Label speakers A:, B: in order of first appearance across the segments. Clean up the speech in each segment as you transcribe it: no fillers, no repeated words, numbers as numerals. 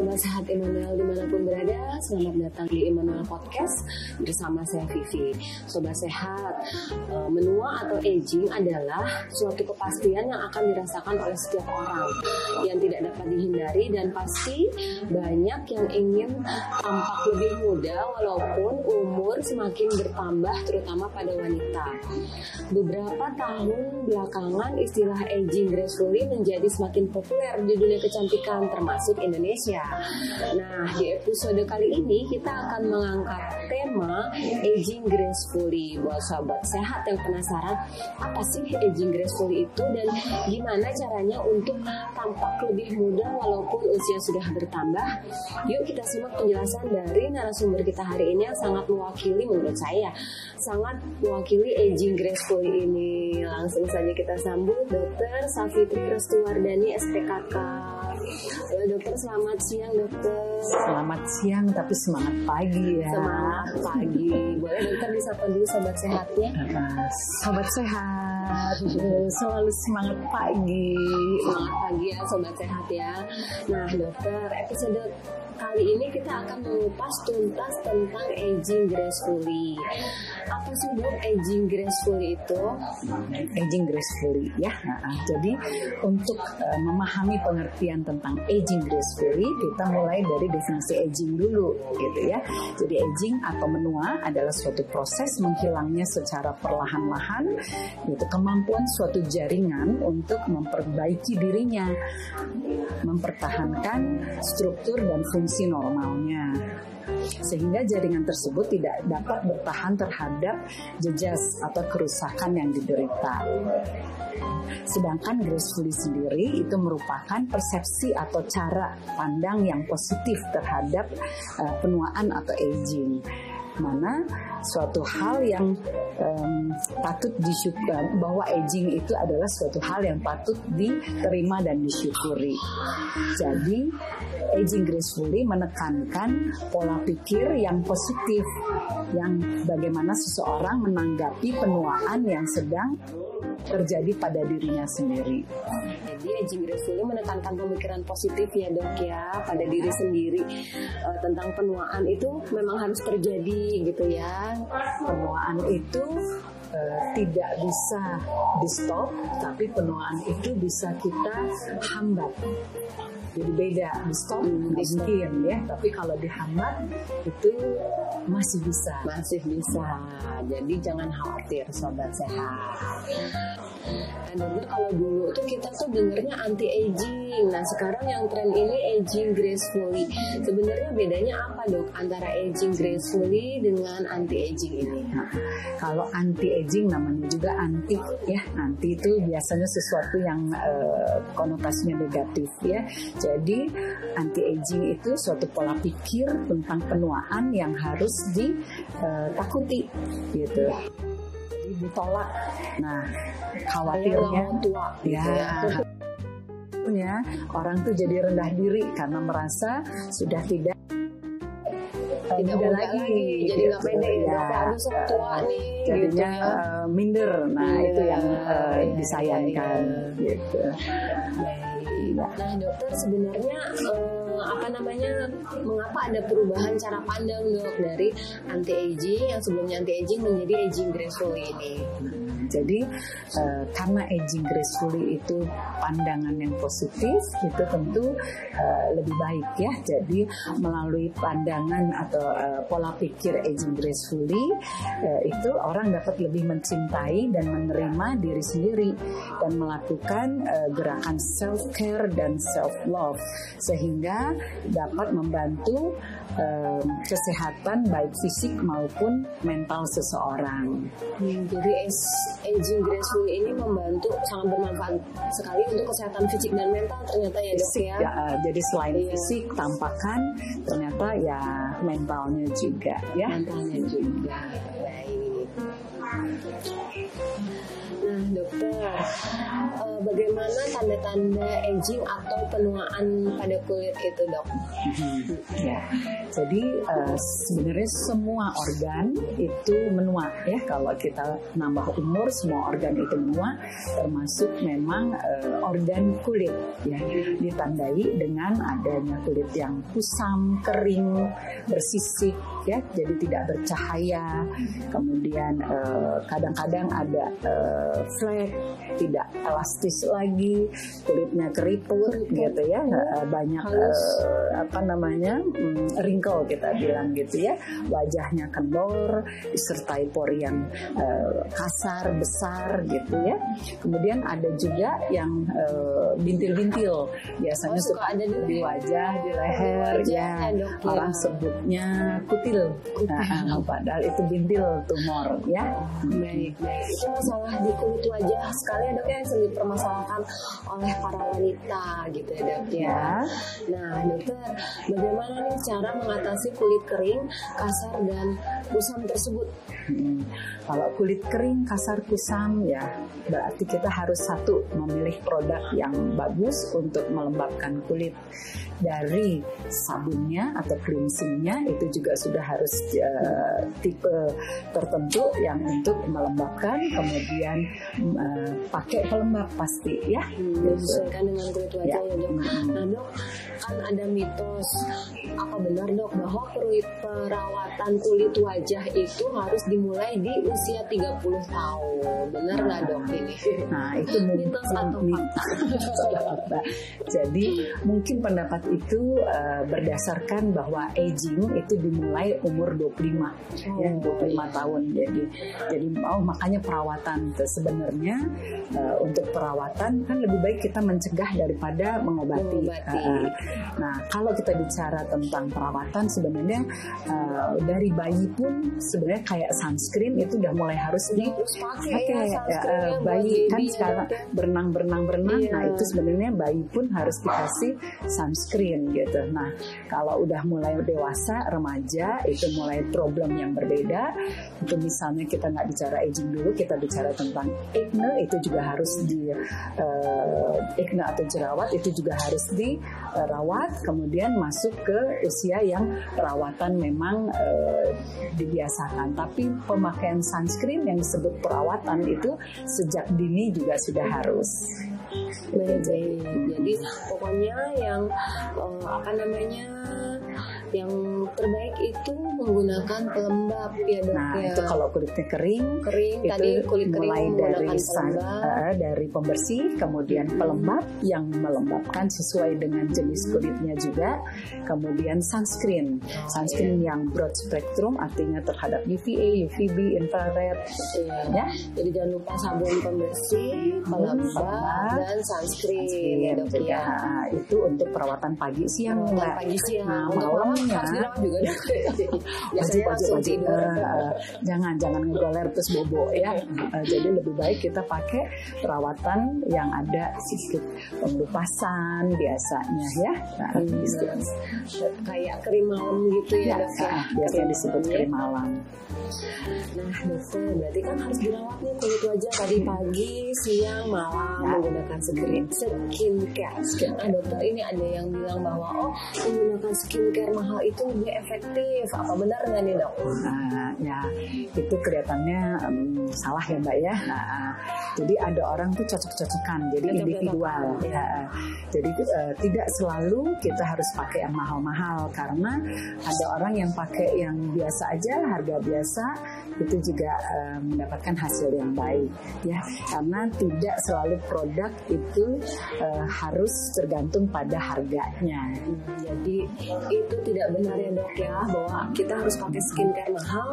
A: Sobat Sehat Immanuel dimanapun berada, selamat datang di Immanuel Podcast bersama saya Vivi. Sobat Sehat, menua atau aging adalah suatu kepastian yang akan dirasakan oleh setiap orang yang tidak dapat dihindari, dan pasti banyak yang ingin tampak lebih muda walaupun umur semakin bertambah, terutama pada wanita. Beberapa tahun belakangan istilah aging gracefully menjadi semakin populer di dunia kecantikan termasuk Indonesia. Nah, di episode kali ini kita akan mengangkat tema aging gracefully. Buat sobat sehat yang penasaran apa sih aging gracefully itu dan gimana caranya untuk tampak lebih muda walaupun usia sudah bertambah, yuk kita simak penjelasan dari narasumber kita hari ini yang sangat mewakili, menurut saya sangat mewakili aging gracefully ini. Langsung saja kita sambut Dr. Safitri Restuwardani SPKK. Halo dokter, selamat siang dokter.
B: Selamat siang tapi semangat pagi ya.
A: Semangat pagi. Boleh dokter disapa dulu sobat sehatnya?
B: Sobat sehat, selalu semangat pagi.
A: Semangat pagi ya sobat sehat ya. Nah dokter, episode kali ini kita akan mengupas tuntas tentang aging gracefully. Apa sih dok aging gracefully itu?
B: Aging gracefully ya. Jadi untuk memahami pengertian tentang aging gracefully, kita mulai dari definisi aging dulu gitu ya. Jadi aging atau menua adalah suatu proses menghilangnya secara perlahan-lahan, yaitu kemampuan suatu jaringan untuk memperbaiki dirinya, mempertahankan struktur dan fungsi normalnya, sehingga jaringan tersebut tidak dapat bertahan terhadap jejas atau kerusakan yang diderita. Sedangkan gracefully sendiri itu merupakan persepsi atau cara pandang yang positif terhadap penuaan atau aging, mana suatu hal yang patut disyukuri, bahwa aging itu adalah suatu hal yang patut diterima dan disyukuri. Jadi aging gracefully menekankan pola pikir yang positif, yang bagaimana seseorang menanggapi penuaan yang sedang terjadi pada dirinya sendiri.
A: Jadi aging gracefully menekankan pemikiran positif ya dok ya pada diri sendiri, tentang penuaan itu memang harus terjadi gitu ya.
B: Penuaan itu tidak bisa di-stop, tapi penuaan itu bisa kita hambat. Jadi beda, di-stop mungkin ya, tapi kalau dihambat itu masih bisa.
A: Jadi jangan khawatir sobat sehat. Dan dokter, kalau dulu tuh kita tuh dengernya anti aging. Nah sekarang yang tren ini aging gracefully. Sebenarnya bedanya apa dok antara aging gracefully dengan anti aging ini?
B: Nah, kalau anti aging namanya juga anti ya. Anti itu biasanya sesuatu yang konotasinya negatif ya. Jadi anti aging itu suatu pola pikir tentang penuaan yang harus ditakuti gitu. Jadi ditolak. Nah, khawatirnya
A: tua
B: ya, orang tuh jadi rendah diri karena merasa sudah tidak
A: muda lagi, jadi nggak pede ya. Harus tua nih,
B: jadinya
A: gitu ya.
B: Minder. Nah itu yang disayangkan gitu.
A: Nah dokter, sebenarnya mengapa ada perubahan cara pandang dok dari anti aging yang sebelumnya anti aging menjadi aging gracefully ini?
B: Jadi karena aging gracefully itu pandangan yang positif, itu tentu lebih baik ya. Jadi melalui pandangan atau pola pikir aging gracefully, itu orang dapat lebih mencintai dan menerima diri sendiri dan melakukan gerakan self care dan self love, sehingga dapat membantu kesehatan baik fisik maupun mental seseorang.
A: Jadi aging gracefully ini sangat bermanfaat sekali untuk kesehatan fisik dan mental ternyata ya dok ya.
B: Jadi selain fisik, tampakan, ternyata ya mentalnya juga ya.
A: Mentalnya juga. Baik. Nah Nah dokter, bagaimana tanda-tanda aging atau penuaan pada kulit itu dok?
B: Ya, jadi sebenarnya semua organ itu menua ya. Kalau kita nambah umur, semua organ itu menua, termasuk memang organ kulit ya. Ditandai dengan adanya kulit yang kusam, kering, bersisik ya, jadi tidak bercahaya. Kemudian kadang-kadang ada flek, tidak elastis lagi, kulitnya keriput gitu ya, banyak wrinkle kita bilang gitu ya, wajahnya kendor, disertai pori yang kasar, besar gitu ya. Kemudian ada juga yang bintil-bintil, biasanya suka ada di wajah, di leher ya, orang sebutnya kutil. Padahal itu bintil, tumor ya.
A: Baik. Itu masalah di kulit wajah sekali ya dok ya, yang sering dipermasalahkan oleh para wanita gitu ya dok ya. Nah dokter, bagaimana nih cara mengatasi kulit kering, kasar dan kusam tersebut?
B: Kalau kulit kering, kasar, kusam ya berarti kita harus satu memilih produk yang bagus untuk melembabkan kulit. Dari sabunnya atau cleansingnya itu juga sudah harus tipe tertentu yang untuk melembabkan, kemudian pakai pelembab pasti ya.
A: Disesuaikan dengan kulit wajah ya dok. Nah dok, kan ada mitos, apa benar dok bahwa perawatan kulit wajah itu harus dimulai di usia 30 tahun? Benar nggak dok ini?
B: Nah itu
A: mitos atau fakta?
B: Jadi mungkin pendapat itu berdasarkan bahwa aging itu dimulai umur 25 ya, 25 tahun. Jadi makanya perawatan sebenarnya untuk perawatan kan lebih baik kita mencegah daripada mengobati. Nah kalau kita bicara tentang perawatan sebenarnya dari bayi pun sebenarnya kayak sunscreen itu udah mulai harus dipakai. Bayi kan sekarang berenang. Nah itu sebenarnya bayi pun harus dikasih sunscreen gitu. Nah kalau udah mulai dewasa, remaja itu mulai problem yang berbeda. Itu misalnya kita nggak bicara aging dulu, kita bicara tentang acne, itu juga harus acne atau jerawat itu juga harus dirawat. Kemudian masuk ke usia yang perawatan memang dibiasakan. Tapi pemakaian sunscreen yang disebut perawatan itu sejak dini juga sudah harus.
A: Baik. Jadi pokoknya yang yang terbaik itu menggunakan pelembab ya dok.
B: Nah itu kalau kulitnya kering itu
A: tadi kulit kering
B: mulai
A: dari
B: dari pembersih, kemudian pelembab yang melembabkan sesuai dengan jenis kulitnya juga, kemudian sunscreen yang broad spectrum artinya terhadap UVA, UVB, infrared ya. Jadi
A: jangan lupa sabun pembersih, pelembab dan sunscreen ya dok ya.
B: Itu untuk perawatan pagi siang
A: Mbak. Pagi siang.
B: Nah malamnya
A: juga wajib
B: jangan ngegoler terus bobo ya. Jadi lebih baik kita pakai perawatan yang ada sedikit pengelupasan biasanya ya.
A: Kayak krim malam gitu ya dok ya.
B: Biasanya disebut krim malam.
A: Nah dokter, berarti kan harus dirawat nih kulit wajah tadi pagi, siang, malam menggunakan skincare. Nah dokter, ini ada yang bilang bahwa menggunakan skincare mahal itu lebih efektif. Apa benar nggak nih dok?
B: Ya itu kelihatannya salah ya mbak ya. Jadi ada orang tuh cocok-cocokan, jadi individual. Jadi tidak selalu kita harus pakai yang mahal-mahal, karena ada orang yang pakai yang biasa aja, harga biasa itu juga mendapatkan hasil yang baik ya, karena tidak selalu produk itu harus tergantung pada harganya.
A: Jadi itu tidak benar ya dok ya, bahwa kita harus pakai skincare mahal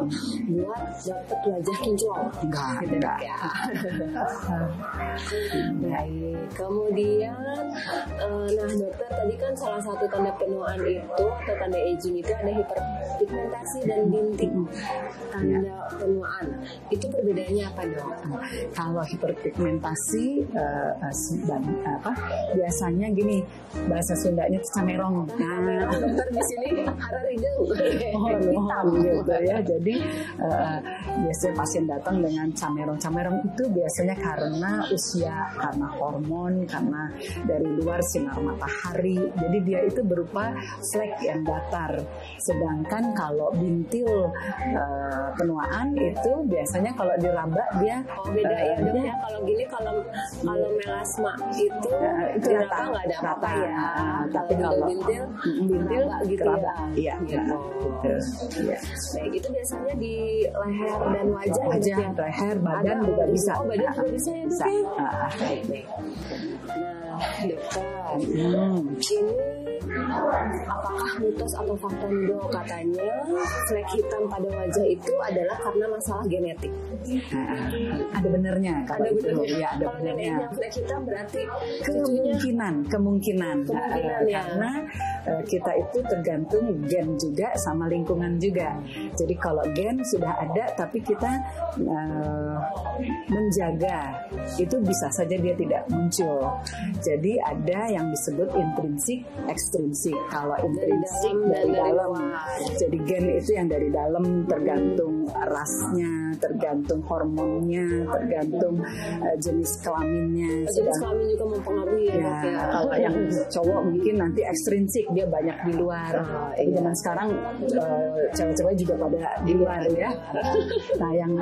A: buat dapat wajah kinclong.
B: Enggak.
A: Ya. Baik. Kemudian, nah dokter, tadi kan salah satu tanda penuaan itu atau tanda aging itu ada hiperpigmentasi dan bintik. Tanda penuaan itu perbedaannya apa dok?
B: Kalau hiperpigmentasi biasanya gini, bahasa Sundanya itu camerong. Nah,
A: dokter di sini hararideng.
B: Mohon gitu ya. Jadi biasanya pasien datang dengan camerong itu biasanya karena usia, karena hormon, karena dari luar sinar matahari. Jadi dia itu berupa flek yang datar. Sedangkan kalau bintil penuaan itu biasanya kalau diraba dia
A: beda ya dok ya. Kalau gini kalau melasma itu diraba nggak ada apa-apa ya.
B: Tapi kalau
A: bintil gitu
B: keraba,
A: ya.
B: Iya.
A: Ya. Baik, itu biasanya di leher dan wajah
B: ya? Leher, badan juga bisa.
A: Oh, badan juga bisa ya dok ya? Baik. Nah, dokter, ini apakah mitos atau fakta dok? Katanya flek hitam pada wajah itu adalah karena masalah genetik.
B: Ada benernya kalau
A: ada
B: itu.
A: Benernya.
B: Ya, ada
A: kalau
B: benernya.
A: Flek hitam berarti
B: kemungkinan
A: ya.
B: Karena kita itu tergantung gen juga sama lingkungan juga. Jadi kalau gen sudah ada tapi kita menjaga, itu bisa saja dia tidak muncul. Jadi ada yang disebut intrinsik, ekstrinsik. Kalau intrinsik dari dalam, jadi gen itu yang dari dalam, tergantung rasnya, tergantung hormonnya, tergantung jenis kelaminnya.
A: Jenis kelamin juga mempengaruhi ya.
B: Kalau yang cowok mungkin nanti ekstrinsik, dia banyak di luar. Zaman sekarang cewek-cewek juga pada di luar ya. Nah yang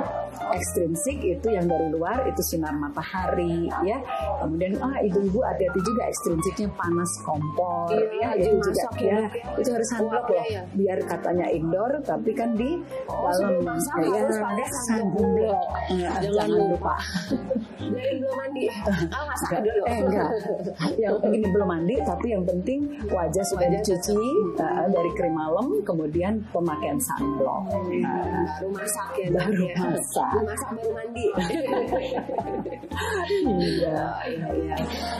B: ekstrinsik itu yang dari luar, itu sinar matahari ya. Kemudian ibu-ibu hati-hati juga ekstrinsiknya panas kompor.
A: Iya,
B: itu juga ya. Itu harus sunblock loh.
A: Iya.
B: Biar katanya indoor tapi kan di dalam
A: harus pakai
B: sunblock. Jangan lupa.
A: Dari belum mandi. Masak dulu.
B: Enggak. Yang begini belum mandi, tapi yang penting wajah sudah dicuci dari krim malam, kemudian pemakaian sunblock.
A: Baru masak ya.
B: Baru masak.
A: Baru mandi.
B: Iya.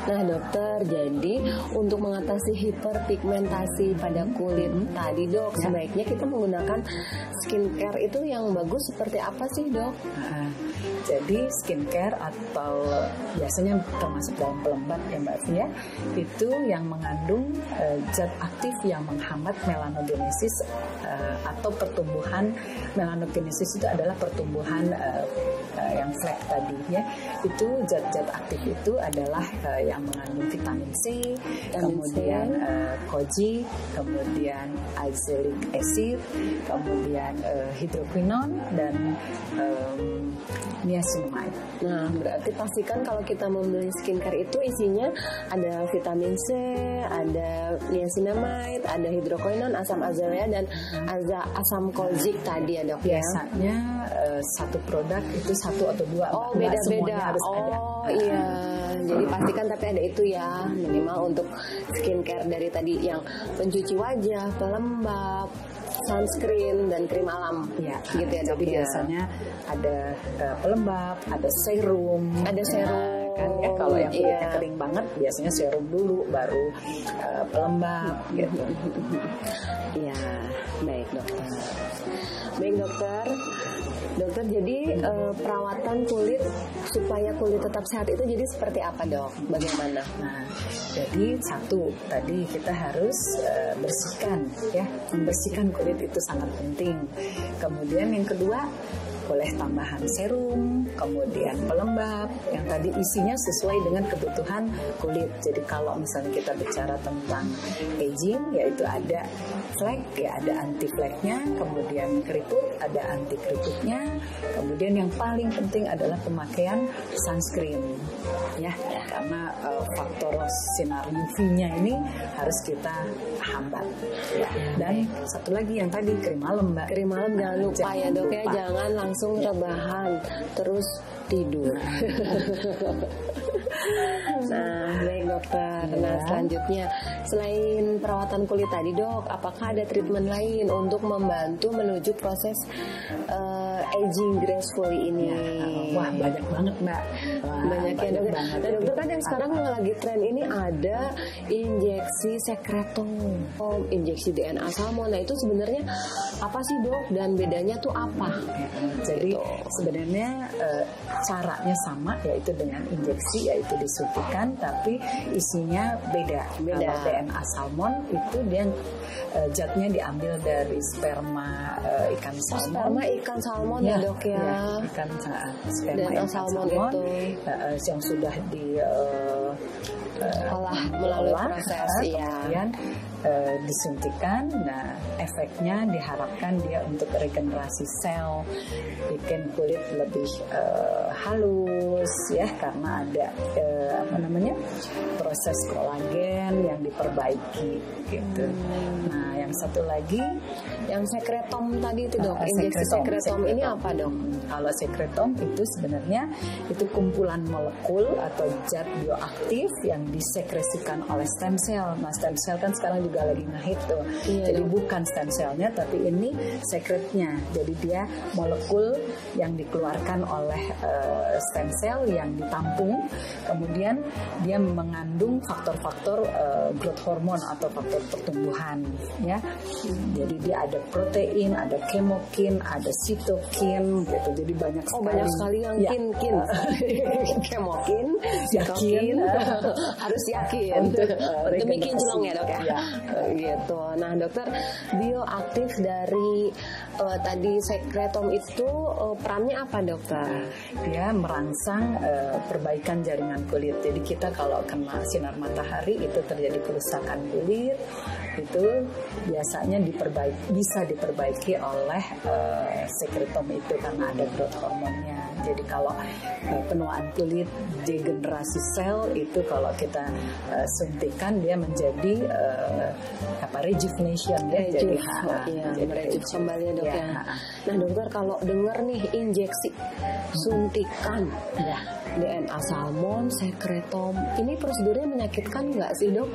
A: Nah dokter, jadi untuk mengatasi hiperpigmentasi pada kulit tadi dok, sebaiknya kita menggunakan skincare itu yang bagus seperti apa sih dok?
B: Jadi skincare atau biasanya termasuk dalam pelembab ya Mbak Fia, itu yang mengandung zat aktif yang menghambat melanogenesis atau pertumbuhan. Melanogenesis itu adalah pertumbuhan yang flek tadi ya. Itu zat-zat aktif itu adalah yang mengandung vitamin C, kemudian koji, kemudian azelaic acid, kemudian hidroquinone dan niacinamide.
A: Nah, berarti pastikan kalau kita membeli skincare itu isinya ada vitamin C, ada niacinamide, ada hidroquinone, asam azelaic dan asam kojic tadi ya dok.
B: Biasanya satu produk itu satu atau dua.
A: Oh beda-beda.
B: Harus ada.
A: Iya. Jadi pastikan tapi ada itu ya, minimal untuk skincare dari tadi yang pencuci wajah, pelembab, sunscreen dan krim malam.
B: Ya,
A: gitu ya dok.
B: Jadi biasanya ada pelembab, ada serum.
A: Ada serum.
B: Kan ya, kalau yang kulitnya kering banget biasanya serum dulu baru pelembab gitu.
A: Iya, baik dokter. Baik dokter. Dokter, jadi perawatan kulit supaya kulit tetap sehat itu jadi seperti apa dok? Bagaimana?
B: Nah, jadi satu tadi kita harus bersihkan ya, membersihkan kulit itu sangat penting. Kemudian yang kedua boleh tambahan serum, kemudian pelembab yang tadi isinya sesuai dengan kebutuhan kulit. Jadi kalau misalnya kita bicara tentang aging, yaitu ada flek, ya ada anti fleknya, kemudian keriput, ada anti keriputnya, kemudian yang paling penting adalah pemakaian sunscreen, ya, karena faktor sinar UV-nya ini harus kita hambat. Ya. Dan satu lagi yang tadi krim malam, Mbak.
A: Krim malam jangan lupa ya dok ya, jangan langsung rebahan terus tidur. Nah, baik dokter. Nah, selanjutnya selain perawatan kulit tadi dok, apakah ada treatment lain untuk membantu menuju proses aging gracefully ini?
B: Wah, banyak banget Mbak.
A: Banyak ya dok. Nah, dokter kan yang sekarang yang lagi tren ini ada injeksi sekretom, injeksi DNA salmon. Nah itu sebenarnya apa sih dok? Dan bedanya tuh apa?
B: Jadi sebenarnya caranya sama, yaitu dengan injeksi, yaitu disuntikan, tapi isinya beda. Kalau DNA salmon itu dia zatnya diambil dari sperma ikan salmon.
A: Sperma ikan salmon ya dok ya.
B: Ikan sperma ikan salmon itu yang sudah
A: olah melalui proses
B: kemudian disuntikan. Nah, efeknya diharapkan dia untuk regenerasi sel, bikin kulit lebih halus ya, karena ada proses kolagen yang diperbaiki gitu. Nah, yang satu lagi
A: yang sekretom tadi itu dok, injeksi sekretom ini apa dok?
B: Kalau sekretom itu sebenarnya itu kumpulan molekul atau zat bioaktif yang disekresikan oleh stem cell. Nah, stem cell kan sekarang juga lagi ngehit tuh. Jadi bukan stem cellnya, tapi ini sekretnya. Jadi dia molekul yang dikeluarkan oleh stem cell yang ditampung, kemudian dia mengandung faktor-faktor growth hormone atau faktor pertumbuhan ya. Jadi dia ada protein, ada kemokin, ada sitokin gitu. Jadi banyak
A: sekali yang kin. Kemokin, sitokin, harus yakin. Demikian jelong ya dok ya. Gitu. Nah dokter, bioaktif dari tadi sekretom itu perannya apa dokter?
B: Dia merangsang perbaikan jaringan kulit. Jadi kita kalau kena sinar matahari itu terjadi kerusakan kulit, itu biasanya bisa diperbaiki oleh sekretom itu karena ada growth hormonnya. Jadi kalau penuaan kulit, degenerasi sel itu kalau kita suntikan dia menjadi rejuvenation ya. Jadi
A: merejuvenasi kembali ya dok ya. Nah dokter, kalau dengar nih injeksi suntikan DNA salmon, sekretom, ini prosedurnya menyakitkan nggak sih dok?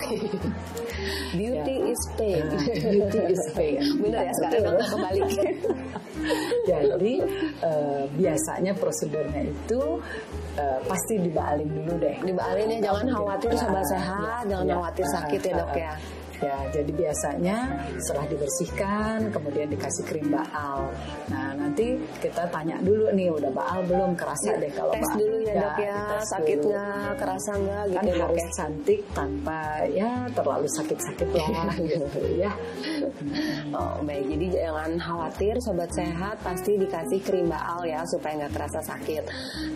A: Beauty is pain.
B: Beauty is pain.
A: Benar ya, sekarang dokter kebalik.
B: Jadi biasanya prosedurnya itu pasti dibaalin dulu deh.
A: Dibaalin ya, jangan khawatir sobat sehat, jangan khawatir sakit ya dok ya.
B: Ya, jadi biasanya setelah dibersihkan, kemudian dikasih krim baal. Nah, nanti kita tanya dulu nih, udah baal belum? Kerasa deh kalau
A: tes
B: baal.
A: dulu ya dok ya, sakit nggak, kerasa nggak gitu
B: kan
A: ya,
B: harus cantik tanpa ya terlalu sakit-sakit lah gitu ya.
A: Oh baik, jadi jangan khawatir sobat sehat, pasti dikasih krim baal ya supaya nggak terasa sakit.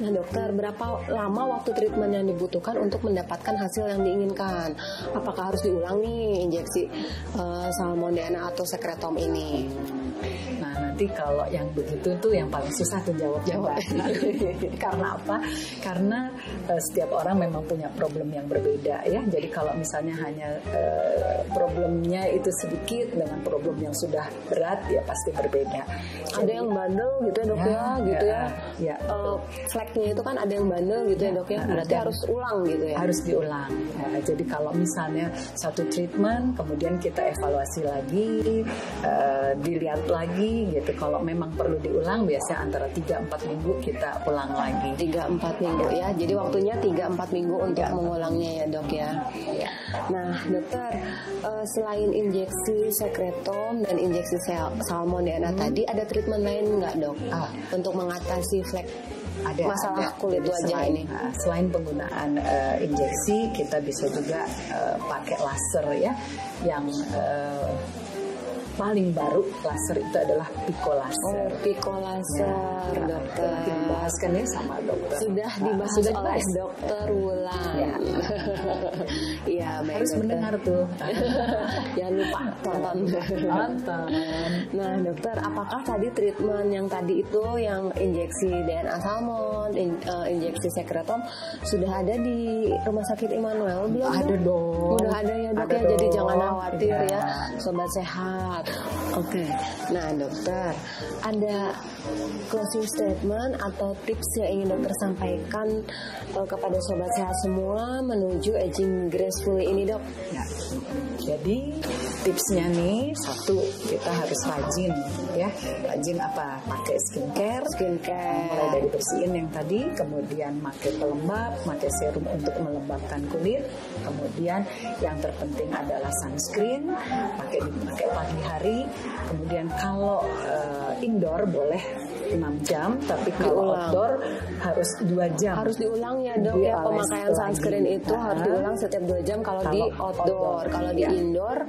A: Nah dokter, berapa lama waktu treatment yang dibutuhkan untuk mendapatkan hasil yang diinginkan? Apakah harus diulang nih injeksi salmon DNA atau sekretom ini?
B: Nah nanti kalau yang begitu tuh yang paling susah tuh jawab. Karena apa? Karena setiap orang memang punya problem yang berbeda ya. Jadi kalau misalnya hanya problemnya itu sedikit dengan problem yang sudah berat ya pasti berbeda.
A: Ada yang bandel gitu ya dok ya. Flagnya itu kan ada yang bandel gitu ya dok ya. Berarti harus ulang gitu ya.
B: Harus diulang. Ya, jadi kalau misalnya satu treatment kemudian kita evaluasi lagi, dilihat lagi gitu. Kalau memang perlu diulang biasanya antara 3-4 minggu kita ulang lagi.
A: 3-4 minggu ya. Jadi waktunya 3-4 minggu untuk mengulangnya ya dok ya. Nah dokter, selain injeksi sekretom dan injeksi salmon DNA tadi, ada treatment lain nggak dok untuk mengatasi flek masalah kulit wajah ini?
B: Selain penggunaan injeksi, kita bisa juga pakai laser ya, yang paling baru laser itu adalah picolaser.
A: Picolaser, dokter.
B: Dibahaskan ya sama dokter.
A: Sudah dibahas oleh dokter Wulan. Iya,
B: harus
A: dokter.
B: mendengar tuh.
A: Jangan lupa tonton. Nah, dokter, apakah tadi treatment yang tadi itu yang injeksi DNA salmon, injeksi sekretom sudah ada di Rumah Sakit Immanuel belum?
B: Ada dong.
A: Udah ada ya dok ya. Jadi jangan khawatir ya, sobat sehat. Oke. Nah dokter, ada closing statement atau tips yang ingin dokter sampaikan kepada sobat sehat semua menuju aging gracefully ini dok?
B: Ya. Jadi tipsnya nih, satu, kita harus rajin ya. Rajin apa? Pakai skincare. Mulai dari bersihin yang tadi, kemudian pakai pelembab, pakai serum untuk melembabkan kulit. Kemudian yang terpenting adalah sunscreen, pakai pagi hari. Kemudian kalau indoor boleh 6 jam, tapi kalau outdoor harus 2 jam.
A: Harus diulang ya dok ya, pemakaian sunscreen itu harus diulang setiap 2 jam kalau di outdoor. Kalau di indoor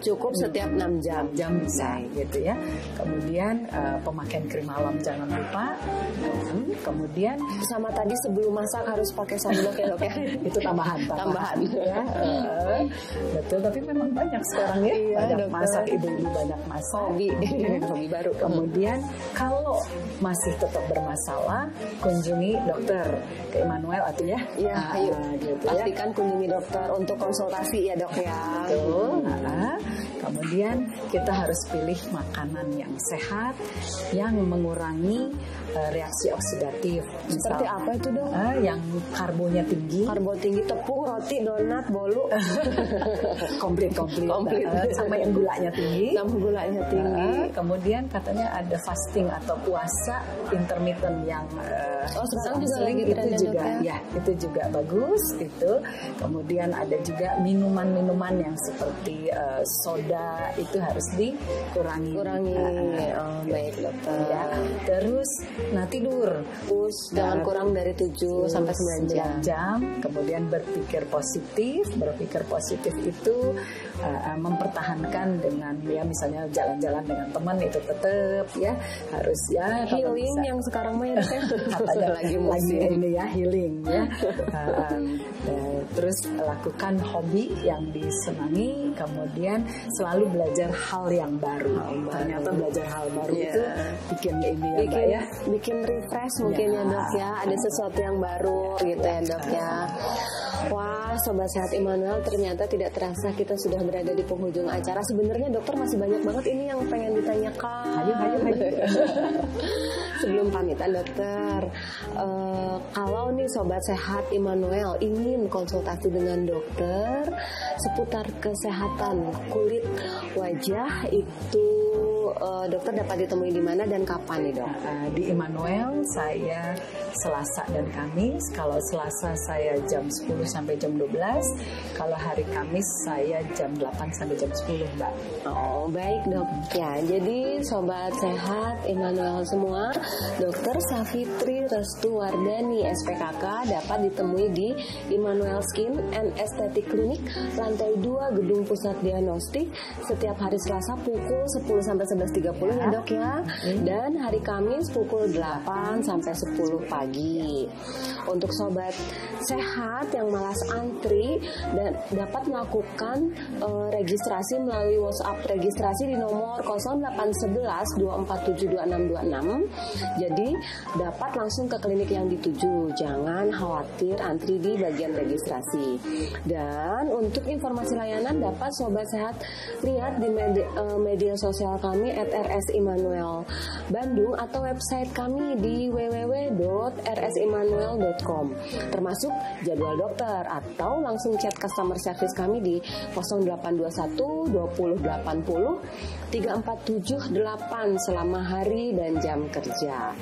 A: cukup setiap 6 jam.
B: Bisa gitu ya. Kemudian pemakaian krim malam jangan lupa. Kemudian
A: sama tadi sebelum masak harus pakai sunblock ya dok ya.
B: Itu tambahan ya. Betul, tapi memang banyak sekarang ya.
A: Iya,
B: banyak
A: dokter.
B: masak, ibu-ibu banyak masak.
A: Hobi baru.
B: Kemudian kalau masih tetap bermasalah, kunjungi dokter ke Immanuel atau ya.
A: Iya, ayo.
B: Gitu
A: Pastikan kunjungi dokter untuk konsultasi ya dok ya.
B: Betul. Kemudian kita harus pilih makanan yang sehat, yang mengurangi reaksi oksidatif.
A: Seperti apa itu dok?
B: Yang karbonya tinggi.
A: Karbo tinggi, tepung, roti, donat, bolu.
B: komplit. Sama yang gulanya tinggi. Kemudian katanya ada fasting atau puasa intermittent yang
A: sekarang juga lagi
B: itu juga ya, itu juga bagus itu. Kemudian ada juga minuman-minuman yang seperti soda itu harus dikurangi.
A: Baik dokter.
B: Ya. Terus tidur.
A: Jangan kurang dari 7 sampai 9
B: jam. Kemudian berpikir positif itu mempertahankan dengan ya misalnya jalan-jalan dengan teman itu tetap ya harus ya
A: healing yang sekarang mah ya
B: katanya lagi ini ya healing ya. Terus lakukan hobi yang disenangi, kemudian selalu belajar hal yang baru. Ternyata belajar hal baru itu bikin ini ya Mbak ya,
A: bikin refresh mungkin ya dok ya, ada sesuatu yang baru gitu ya dok ya. Wah, Sobat Sehat Immanuel, ternyata tidak terasa kita sudah berada di penghujung acara. Sebenarnya dokter masih banyak banget ini yang pengen ditanyakan.
B: Hayu.
A: Sebelum pamitan dokter, kalau nih Sobat Sehat Immanuel ingin konsultasi dengan dokter seputar kesehatan kulit wajah itu, dokter dapat ditemui di mana dan kapan nih dok?
B: Di Immanuel saya Selasa dan Kamis. Kalau Selasa saya jam 10 sampai jam 12. Kalau hari Kamis saya jam 8 sampai jam 10 Mbak.
A: Oh baik dok ya. Jadi Sobat Sehat Immanuel semua, Dokter Safitri Restuwardani SPKK dapat ditemui di Immanuel Skin and Aesthetic Clinic lantai 2 Gedung Pusat Diagnostik setiap hari Selasa pukul 10 sampai 11.30 ya dok ya. Dan hari Kamis pukul 8 sampai 10 pagi. Untuk Sobat Sehat yang malas antri dan dapat melakukan registrasi melalui WhatsApp registrasi di nomor 0811 247 2626. Jadi dapat langsung ke klinik yang dituju. Jangan khawatir antri di bagian registrasi. Dan untuk informasi layanan dapat Sobat Sehat lihat di media sosial kami @rsimmanuel Bandung atau website kami di www.rsimmanuel.com, termasuk jadwal dokter, atau langsung chat customer service kami di 0821 20 80 3478 selama hari dan jam kerja.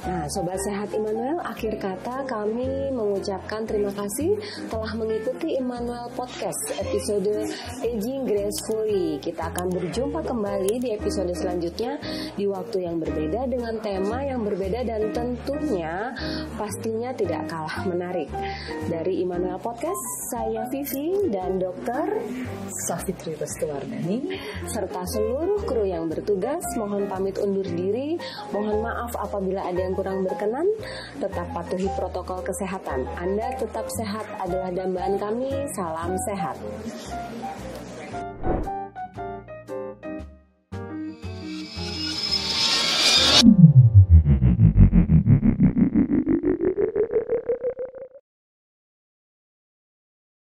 A: Nah, Sobat Sehat Immanuel, akhir kata kami mengucapkan terima kasih telah mengikuti Immanuel Podcast episode Aging Gracefully. Kita akan berjumpa kembali di episode selanjutnya di waktu yang berbeda dengan tema yang berbeda dan tentunya pastinya tidak kalah menarik. Dari Immanuel Podcast, saya Vivi dan Dokter
B: Safitri Restuwardani
A: serta seluruh kru yang bertugas mohon pamit undur diri. Mohon maaf apabila ada yang kurang berkenan. Tetap patuhi protokol kesehatan. Anda tetap sehat adalah dambaan kami. Salam sehat.